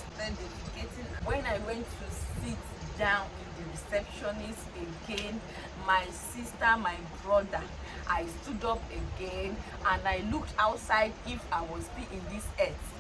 started defecating. When I went to sit down with the receptionist again, my sister, my brother, I stood up again and I looked outside if I was still in this earth.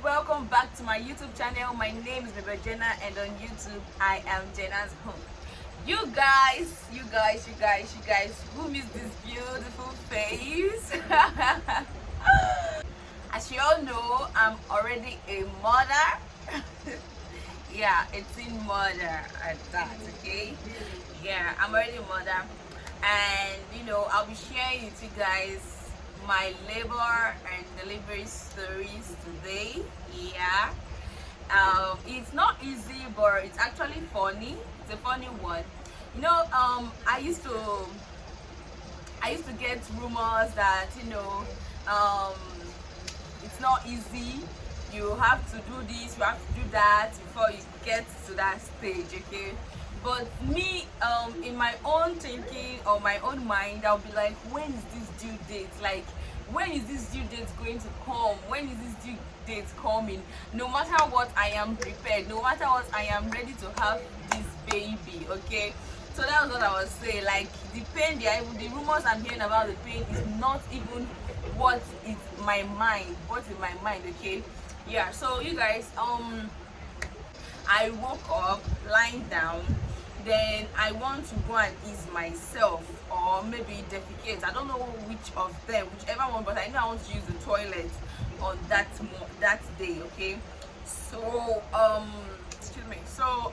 Welcome back to my YouTube channel. My name is Bebe Jenna, and on YouTube I am Jenna's Home. You guys who miss this beautiful face? As you all know, I'm already a mother. Yeah, a teen mother at that. Okay, yeah, I'm already a mother, and I'll be sharing with you guys my labor and delivery stories today. Yeah, it's not easy, but it's actually funny. It's a funny one. I used to get rumors that it's not easy. You have to do this, you have to do that before you get to that stage. Okay, but me, in my own thinking or my own mind, I'll be like, when is this due date? Like, when is this due date going to come? When is this due date coming? No matter what, I am prepared. No matter what, I am ready to have this baby. Okay, so that was what I was saying. Like, the pain, the rumors I'm hearing about the pain is not even what is my mind. What's in my mind? Okay, yeah. So you guys, I woke up lying down. Then I want to go and ease myself or maybe defecate. I don't know which of them, whichever one, but I know I want to use the toilet on that day. Okay, so excuse me. So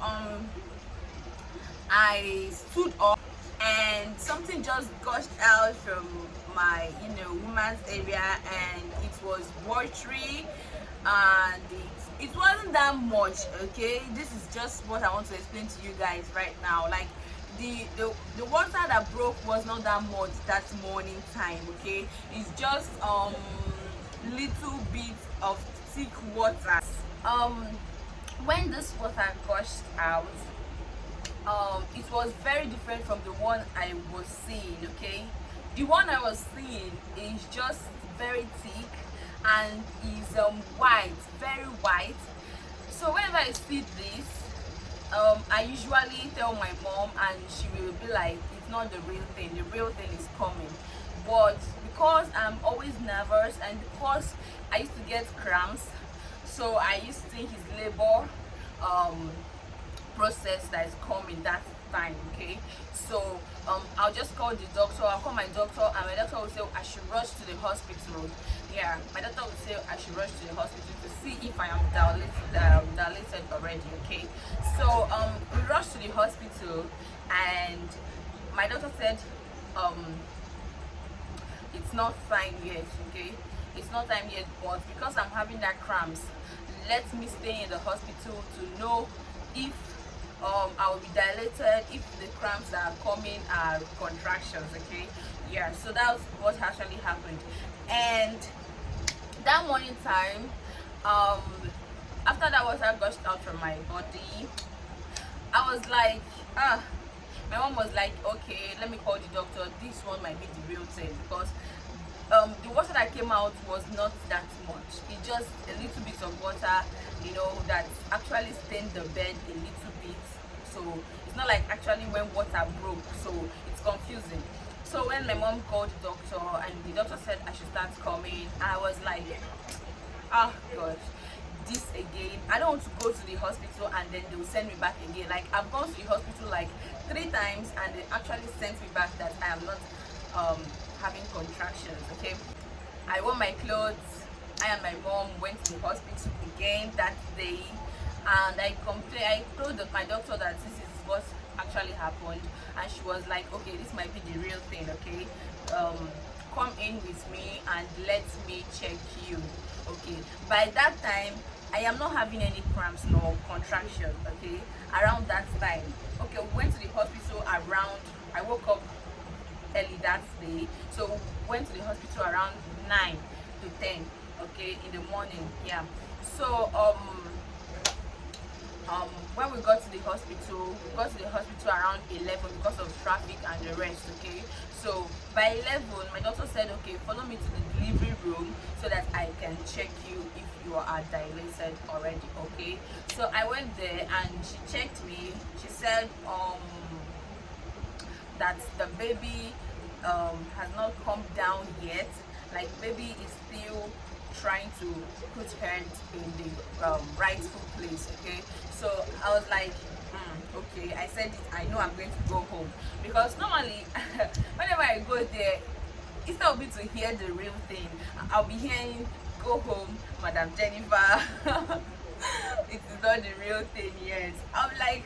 I stood up and something just gushed out from my woman's area, and it was watery, and it wasn't that much. Okay, this is just what I want to explain to you guys right now. Like, the water that broke was not that much that morning time. Okay, it's just little bit of thick water. When this water gushed out, it was very different from the one I was seeing. Okay, the one I was seeing is just very thick and is white, very white. So whenever I see this, I usually tell my mom, and she will be like, it's not the real thing, the real thing is coming. But because I'm always nervous, and because I used to get cramps, so I used to think it's labor process that is coming that time. Okay, so I'll just call the doctor. I'll call my doctor, and my doctor will say I should rush to the hospital. Yeah, my doctor will say I should rush to the hospital to see if I am dilated already. Okay, so we rushed to the hospital, and my doctor said it's not time yet. Okay, it's not time yet, but because I'm having that cramps, let me stay in the hospital to know if I will be dilated, if the cramps that are coming are contractions. Okay, yeah, so that's what actually happened. And that morning time, after that water gushed out from my body, I was like, my mom was like, okay, let me call the doctor, this one might be the real thing, because the water that came out was not that much. It's just a little bit of water, that actually stained the bed a little bit. So it's not like actually when water broke, so it's confusing. So when my mom called the doctor and the doctor said I should start coming, I was like, oh gosh, this again. I don't want to go to the hospital and then they will send me back again. Like, I've gone to the hospital like 3 times and they actually sent me back that I am not having contractions. Okay, I wore my clothes. I and my mom went to the hospital again that day, and I told my doctor that this is what actually happened, and she was like, okay, this might be the real thing. Okay, come in with me and let me check you. Okay, by that time I am not having any cramps nor contraction, okay, around that time. Okay, we went to the hospital around, I woke up early that day, so went to the hospital around 9 to 10, okay, in the morning. Yeah. So when we got to the hospital, around 11 because of traffic and the rest, okay. So by 11 my doctor said, okay, follow me to the delivery room so that I can check you if you are dilated already, okay. So I went there and she checked me. She said that the baby has not come down yet, like baby is still trying to put her in the rightful place, okay. So I was like, okay, I said it, I know I'm going to go home, because normally whenever I go there, instead of me to hear the real thing, I'll be hearing, go home, Madam Jennifer. It is not the real thing yet. I'm like,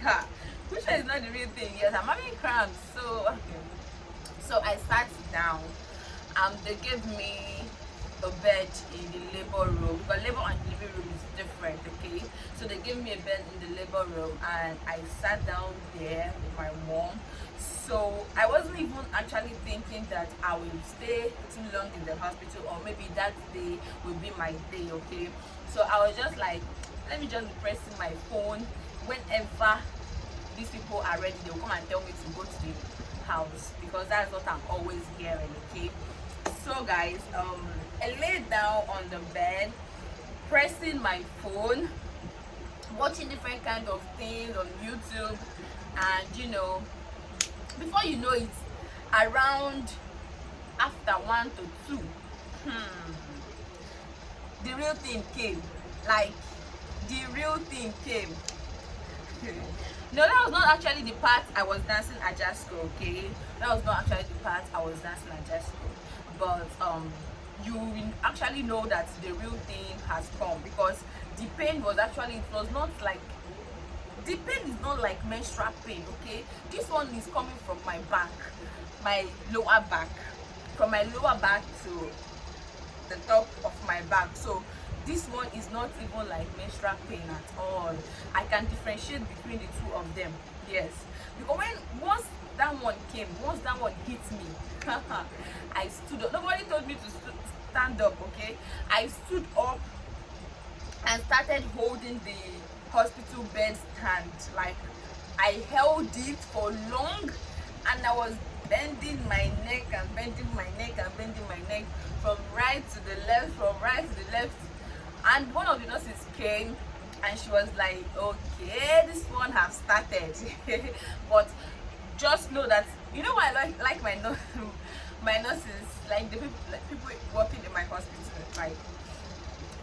which one is not the real thing yet? I'm having cramps. So okay. So I sat down. They gave me a bed in the labor room, because labor and delivery room is different, okay. So they gave me a bed in the labor room and I sat down there with my mom. So I wasn't even actually thinking that I will stay too long in the hospital, or maybe that day will be my day, okay. So I was just like, let me just be pressing my phone. Whenever these people are ready, they'll come and tell me to go to the house, because that's what I'm always hearing, okay. So guys, I laid down on the bed, pressing my phone, watching different kind of things on YouTube, and you know, before you know it, around after 1 to 2, the real thing came. Like, the real thing came. No, that was not actually the part I was dancing Ajasco, okay. That was not actually the part I was dancing Ajasco, but you will actually know that the real thing has come, because the pain was actually, it was not like, the pain is not like menstrual pain, okay. This one is coming from my back, my lower back, from my lower back to the top of my back. So this one is not even like menstrual pain at all. I can differentiate between the two of them, yes, because once that one came, once that one hit me, I stood up. Nobody told me to stand up, okay. I stood up and started holding the hospital bed stand. Like, I held it for long, and I was bending my neck and bending my neck and bending my neck from right to the left, from right to the left. And one of the nurses came and she was like, okay, this one has started. But just know that, you know what I like my nurses, like the people working in my hospital, like,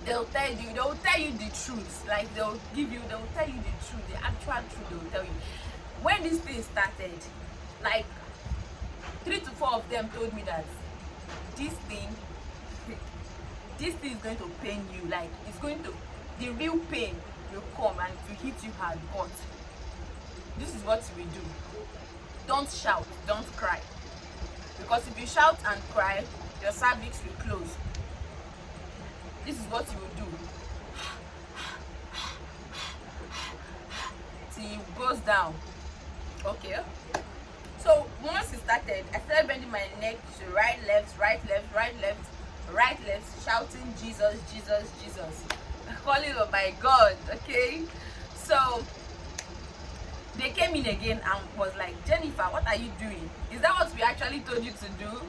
they'll tell you the truth. Like, they'll tell you the truth, the actual truth. They'll tell you. When this thing started, like 3 to 4 of them told me that this thing is going to pain you. Like, it's going to, the real pain will come and to hit you hard. But this is what you will do. Don't shout, don't cry, because if you shout and cry, your cervix will close. This is what you will do till it goes down, okay. So once it started, I started bending my neck to right, left, right, left, right, left, right, left, shouting Jesus, Jesus, Jesus, calling on my God, okay. So they came in again and was like, Jennifer, what are you doing? Is that what we actually told you to do?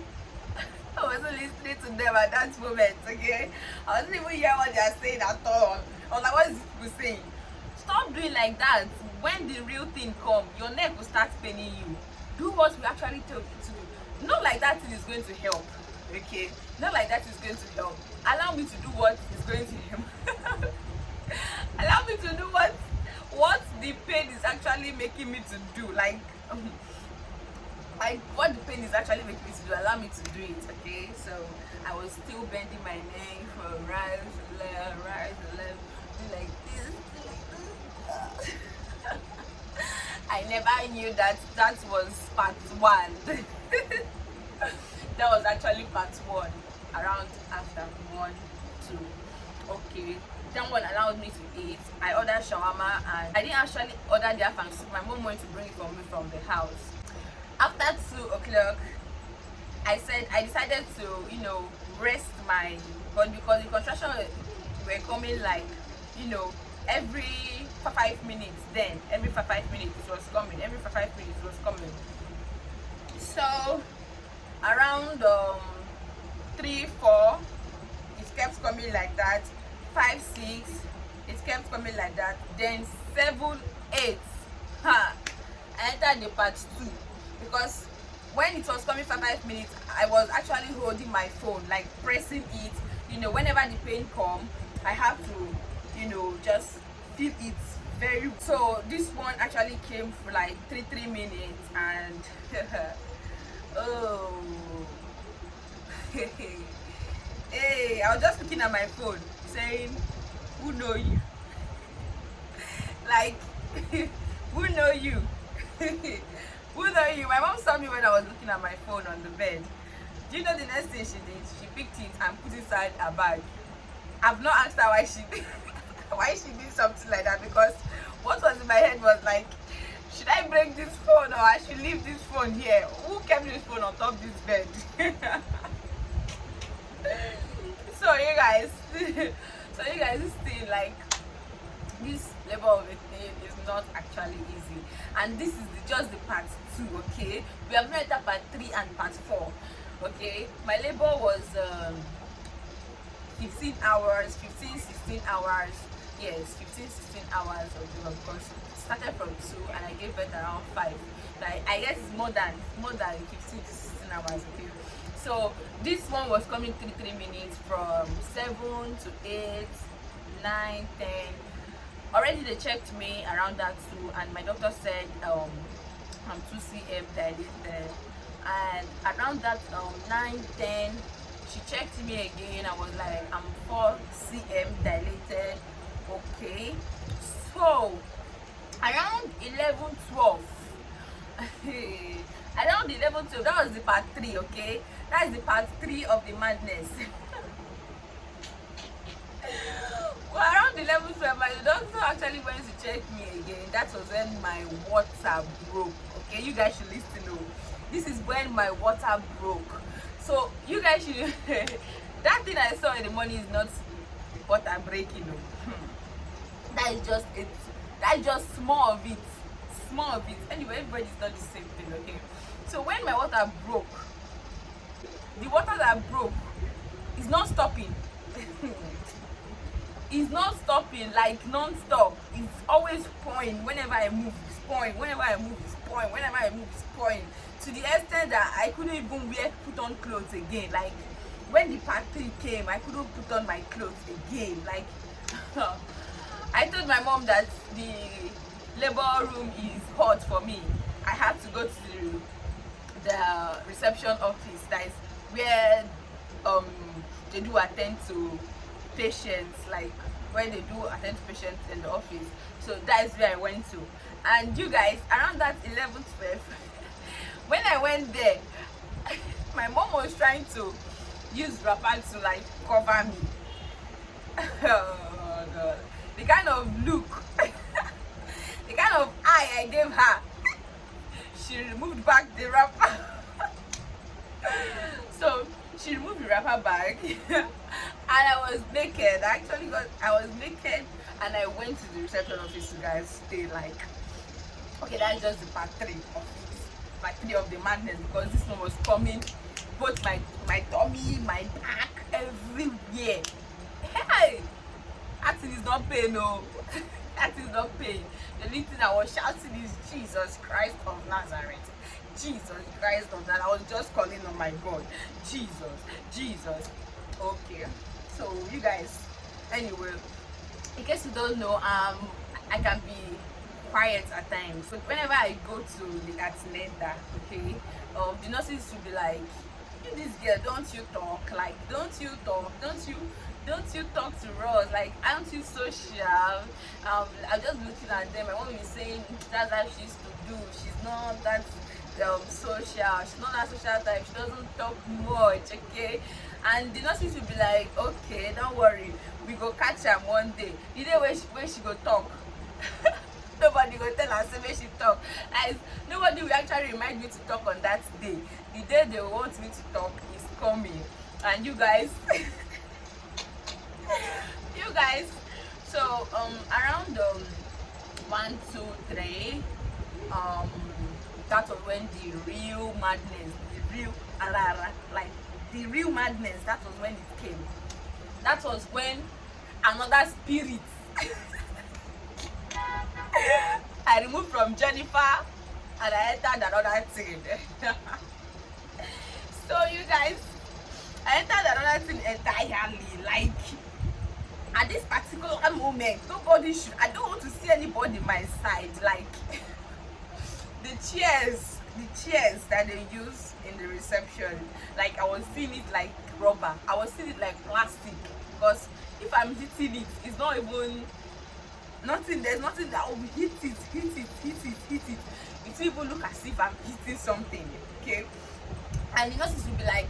I wasn't listening to them at that moment, okay. I wasn't even hearing what they are saying at all. I was like, what is people saying? Stop doing like that. When the real thing comes, your neck will start paining you. Do what we actually told you to do. Not like that thing is going to help, okay. Not like that is going to help. Allow me to do what is going to help. Allow me to do what the pain is actually making me to do. Like what the pain is actually making me to do. Allow me to do it, okay. So I was still bending my neck from right to left, like this. I never knew that was part 1. That was actually part 1, around after 1, 2. Okay, That one allowed me to eat. I ordered shawarma, and I didn't actually order the afang soup. My mom went to bring it for me from the house. After 2 o'clock, I decided to, rest my body, because the contraction were coming like, every 5 minutes. Then every 5 minutes it was coming. Every 5 minutes it was coming. So around 3, 4, it kept coming like that. 5, 6, it kept coming like that. Then 7, 8, I entered the part 2, because when it was coming for 5 minutes, I was actually holding my phone, like pressing it. Whenever the pain come, I have to, just feel it very. So this one actually came for like 3 minutes, and oh, hey, I was just looking at my phone, saying, "Who know you?" Like, who know you? Who know you? My mom saw me when I was looking at my phone on the bed. Do you know the next thing she did? She picked it and put it inside her bag. I've not asked her why she why she did something like that, because what was in my head was like, should I break this phone, or I should leave this phone here? Who kept this phone on top of this bed? So you guys, this thing, like, this labor of a thing is not actually easy, and this is just the part 2. Okay, we have not entered part 3 and part 4. Okay, my labor was 15 hours, 15, 16 hours. Yes, 15, 16 hours of labor, because it started from 2 and I gave birth around 5. Like, I guess it's more than 15 to 16 hours. Okay, so this one was coming 3 minutes, from 7 to 8, 9, 10. Already they checked me around that too, and my doctor said I'm 2 cm dilated, and around that 9, 10, she checked me again. I was like, I'm 4 cm dilated. Okay, so around 11, 12, around 11, 12, that was the part 3. Okay, that is the part 3 of the madness. Well, around 11, 12, my doctor actually went to check me again. That was when my water broke. Okay, you guys should listen to. This is when my water broke. So you guys should. That thing I saw in the morning is not water breaking. That is just it. That is just small of it. Small of it. Anyway, everybody's not the same thing. Okay. So when my water broke, the water that broke is not stopping. It's not stopping, like non-stop. It's always pouring. Whenever I move, it's pouring. Whenever I move, it's pouring. Whenever I move, it's pouring. To the extent that I couldn't even put on clothes again. Like, when the part 3 came, I couldn't put on my clothes again. Like, I told my mom that the labor room is hot for me. I have to go to the reception office. That is where they do attend to patients, like when they do attend to patients in the office. So that is where I went to. And you guys, around that 11, 12, when I went there, my mom was trying to use wrapper to like cover me. Oh god, the kind of look, the kind of eye I gave her, she removed back the wrapper. So she removed the wrapper bag and I was naked. I was naked and I went to the reception office to guys stay like, okay, that's just the part 3 of it. Part 3 of the madness, because this one was coming both my tummy, my back, everywhere. Hey, that thing is not pain, no. That is not pain. The only thing I was shouting is Jesus Christ of Nazareth. Jesus Christ of Nazareth. I was just calling on my God. Jesus, Jesus. Okay. So you guys, anyway, in case you don't know, I can be quiet at times. But whenever I go to the antenatal, okay, the nurses will be like, this girl, don't you talk, like, don't you talk to us, like, aren't you social? I'm just looking at them. My mom is saying that's how she used to do. She's not that social, she's not that social type, she doesn't talk much. Okay, and the nurses will be like, okay, don't worry, we go catch am one day. The day where she go talk. Nobody go tell her say make she talk. Like nobody will actually remind me to talk on that day. The day they want me to talk is coming. And you guys you guys, so around 1, 2, 3, that was when the real madness, the real arara, like the real madness, that was when it came. That was when another spirit I removed from Jennifer and I entered another thing. So you guys, I entered another thing entirely. Like at this particular moment, nobody should, I don't want to see anybody my side. Like the chairs that they use in the reception, like I was seeing it like rubber, I was seeing it like plastic, because if I'm hitting it, it's not even nothing, there's nothing that will hit it. It will even look as if I'm hitting something, okay? And the nurses will be like,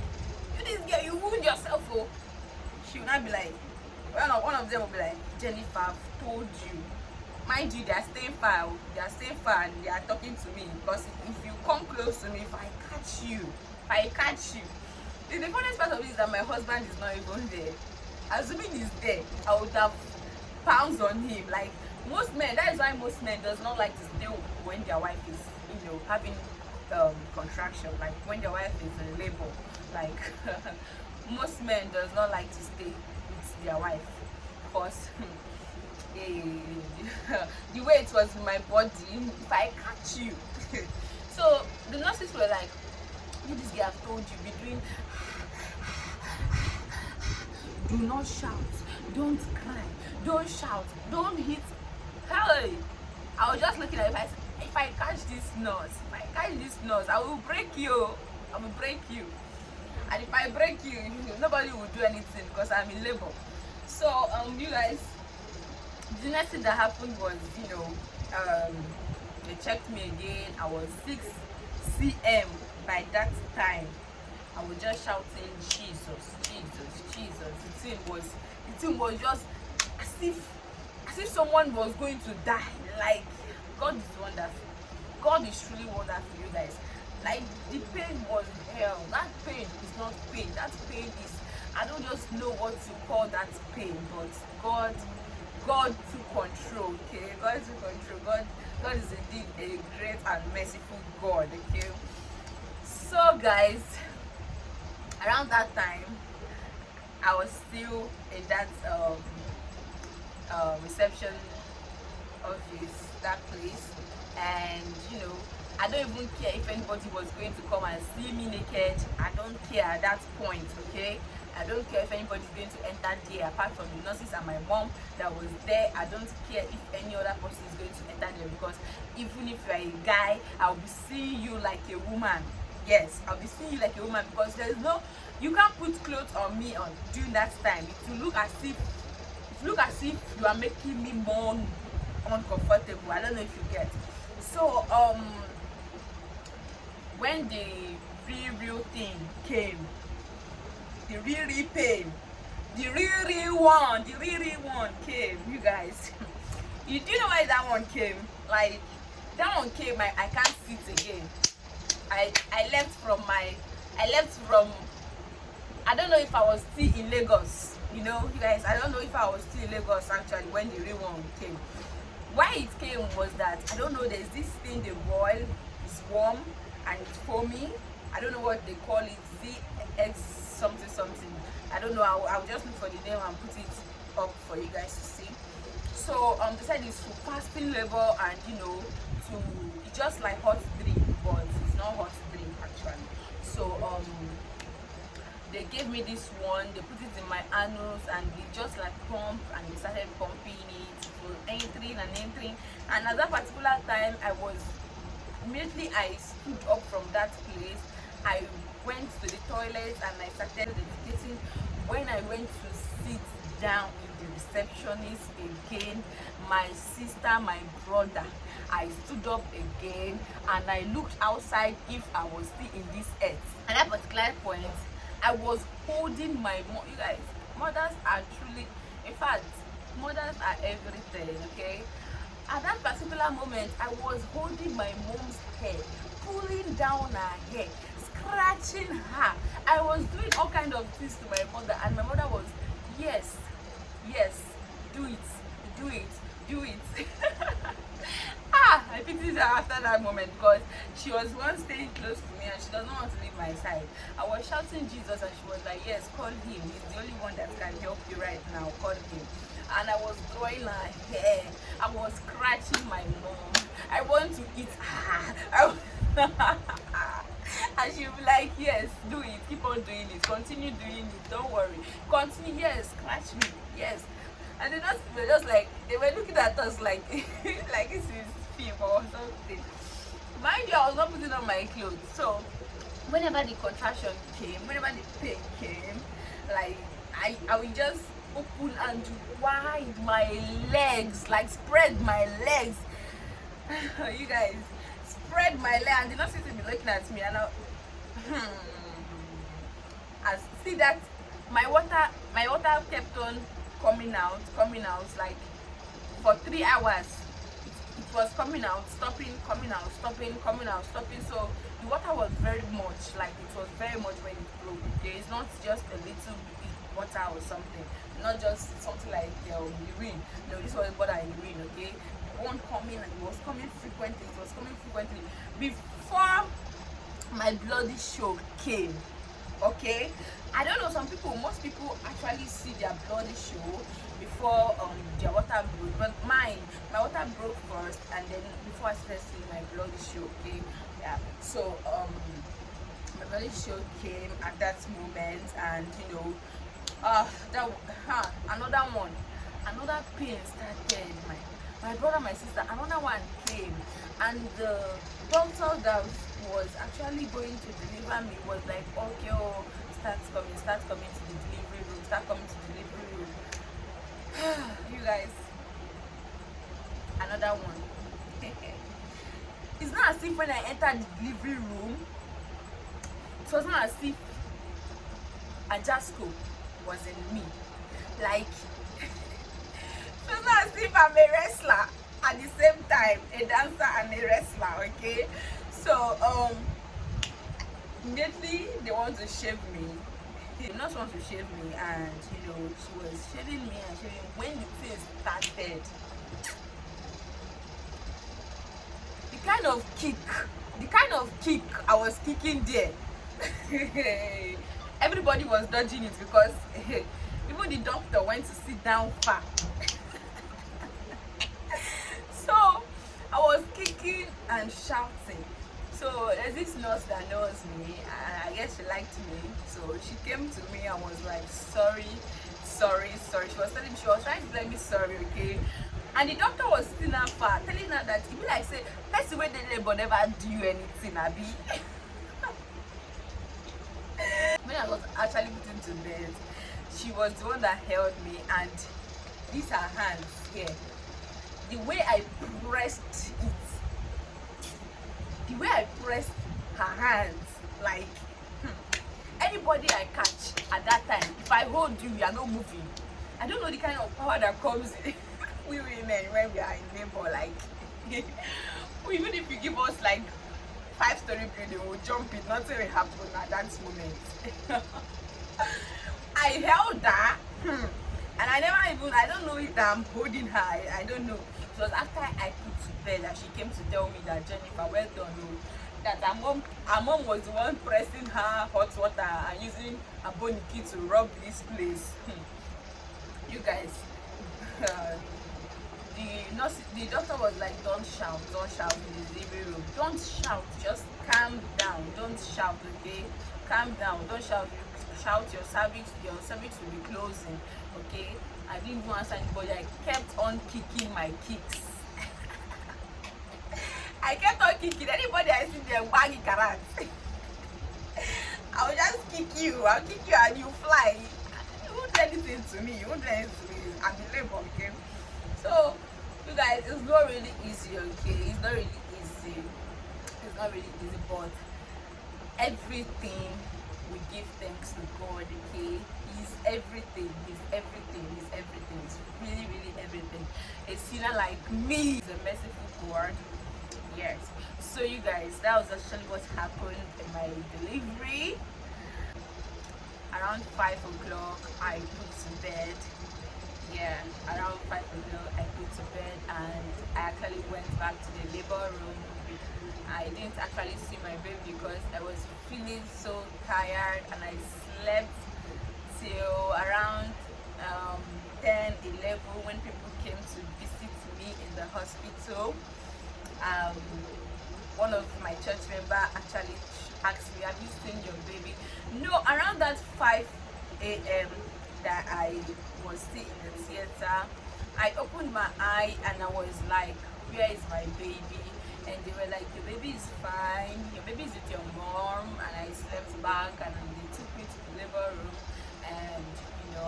you this girl, you wound yourself. Oh, she will not be like, one of them will be like, Jennifer, I've told you. Mind you, they are staying far and they are talking to me, because if you come close to me, if I catch you, the funniest part of it is that my husband is not even there. Assuming he's there, I would have pounced on him. Like most men, that is why most men does not like to stay when their wife is, having contraction, like when their wife is in labor. Like most men does not like to stay with their wife, because the way it was in my body, if I catch you. So the nurses were like, this girl, I've told you, between do not shout, don't cry, don't shout, don't hit. Hey, I was just looking at it. If I catch this nurse, I will break you. And if I break you, nobody will do anything, because I'm in labor. So you guys, the next thing that happened was, they checked me again. I was 6 cm by that time. I was just shouting, Jesus. The thing was just as if someone was going to die. Like, God is wonderful. God is truly wonderful, you guys. Like, the pain was hell. That pain is not pain. That pain is, I don't just know what to call that pain, but God took control, okay? God took control. God is indeed a great and merciful God, okay? So guys, around that time, I was still in that reception office, that place, and I don't even care if anybody was going to come and see me naked. I don't care at that point, okay? I don't care if anybody's going to enter there apart from the nurses and my mom that was there. I don't care if any other person is going to enter there, because even if you are a guy, I'll be seeing you like a woman. Yes, I'll be seeing you like a woman, because you can't put clothes on me during that time. It will look as if you are making me more uncomfortable. I don't know if you get. So when the real thing came, the real pain, the real one came, you guys. You do know why that one came? Like, that one came, I can't sit again. I left from I don't know if I was still in Lagos, you guys. I don't know if I was still in Lagos actually when the real one came. Why it came was that, I don't know, there's this thing they boil, it's warm and it's foamy. I don't know what they call it, ZX something. I don't know. I'll just look for the name and put it up for you guys to see. So they said it's to fasting labor, and it's just like hot drink, but it's not hot drink actually. So they gave me this one, they put it in my anus, and they just like pump, and they started pumping it. It was entering, and at that particular time, immediately I stood up from that place. I went to the toilet and I started defecating. When I went to sit down with the receptionist again, my sister, my brother, I stood up again and I looked outside if I was still in this earth. At that particular point, I was holding my mom. You guys, mothers are truly In fact, mothers are everything, okay? At that particular moment, I was holding my mom's hair, pulling down her hair, scratching her. I was doing all kind of things to my mother, and my mother was, yes, yes, do it, do it, do it. I pitied her after that moment because she was once staying close to me and she doesn't want to leave my side. I was shouting Jesus and she was like, yes, call him. He's the only one that can help you right now. Call him. And I was drawing her hair. I was scratching my mom. I want to eat her. And she'll be like, yes, do it. Keep on doing it. Continue doing it. Don't worry. Continue. Yes, scratch me. Yes. And they were just like, they were looking at us like, like this is film or something. Mind you, I was not putting on my clothes. So, whenever the contraction came, whenever the pain came, like, I would just open and wide my legs, like spread my legs. You guys, spread my leg, and the nurse used to be looking at me, and I see that my water kept on coming out, like for 3 hours. It was coming out, stopping, coming out, stopping, coming out, stopping. So the water was very much, like it was very much when it broke. Okay, it's not just a little bit water or something, not just something like urine. No, this was water and urine. Okay, one coming, and it was coming frequently. It was coming frequently before my bloody show came. Okay, I don't know, most people actually see their bloody show before their water broke, but my water broke first, and then before I started seeing my bloody show. Okay, yeah, so my bloody show came at that moment, and you know, another pain started. My brother, my sister, another one came, and the doctor that was actually going to deliver me was like, okay, oh, start coming to the delivery room, start coming to the delivery room. You guys, another one. It's not as if when I entered the delivery room, it was not as if Ajasco was in me. Like, it was not as if I'm a wrestler at the same time, a dancer and a wrestler. Okay, so immediately they want to shave me. The nurse wants to shave me, and you know, she was shaving me and shaving me. When the thing started, the kind of kick I was kicking there, everybody was dodging it because even the doctor went to sit down far. So I was kicking and shouting. So there's this nurse that knows me, and I guess she liked me. So she came to me and was like, sorry. She was trying to tell me sorry, okay? And the doctor was sitting her far, telling her that it be like say, that's the way the labor never do you anything, Abi. When I was actually put into bed, she was the one that held me, and these are hands here. The way I pressed her hands, like anybody I catch at that time, if I hold you, you are not moving. I don't know the kind of power that comes in we women when we are in labor. Like, even if you give us like 5-story building, we'll jump it, nothing will happen at that moment. I held her, and I don't know if I'm holding her, I don't know. It was after I put to bed that she came to tell me that, Jennifer, well done, that her mom was the one pressing her hot water and using a boniki to rub this place. You guys, the doctor was like, don't shout in the delivery room. Don't shout, just calm down. Don't shout, okay? Calm down, don't shout. You shout, your cervix will be closing, okay? I didn't even answer anybody. I kept on kicking my kicks. I kept on kicking. Anybody I see there, baggy karat. I will just kick you. I'll kick you and you fly. You won't do anything to me. You won't do anything to me. I'm in labor, okay? So, you guys, it's not really easy, okay? It's not really easy. But everything we give thanks to God. Okay, he's everything, he's everything, he's everything, he's really really everything. A sinner like me is a merciful God. Yes. So you guys, that was actually what happened in my delivery. Around 5 o'clock I put to bed. Yeah, around 5 o'clock I put to bed, and I actually went back to the labor room. I didn't actually see my baby because I was feeling so tired, and I slept till around 10, 11 when people came to visit me in the hospital. One of my church member actually asked me, have you seen your baby? No, around that 5 a.m. that I was still in the theater, I opened my eye and I was like, where is my baby? And they were like, your baby is fine, your baby is with your mom. And I slept back, and they took me to the labor room, and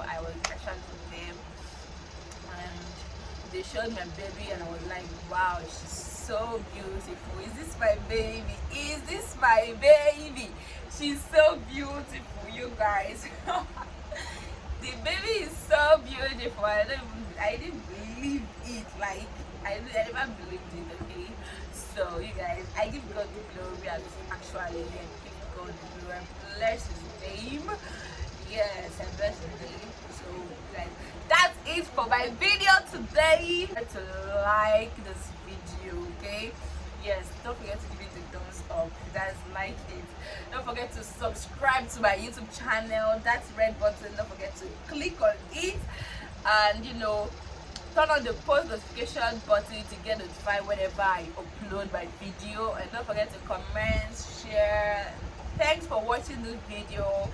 I was actually with them, and they showed my baby, and I was like, wow, she's so beautiful. Is this my baby? Is this my baby? She's so beautiful, you guys. The baby is so beautiful. I didn't believe it. Like I never believed it. Okay, so you guys, I give God the glory. Actually, and give God the glory. Bless His name. Yes, and bless His name. So guys, that's it for my video today. To like this video, okay? Yes, don't forget to give it a thumbs up if you guys like it. Don't forget to subscribe to my YouTube channel. That red button, don't forget to click on it, and turn on the post notification button to get notified whenever I upload my video. And don't forget to comment, share. Thanks for watching this video.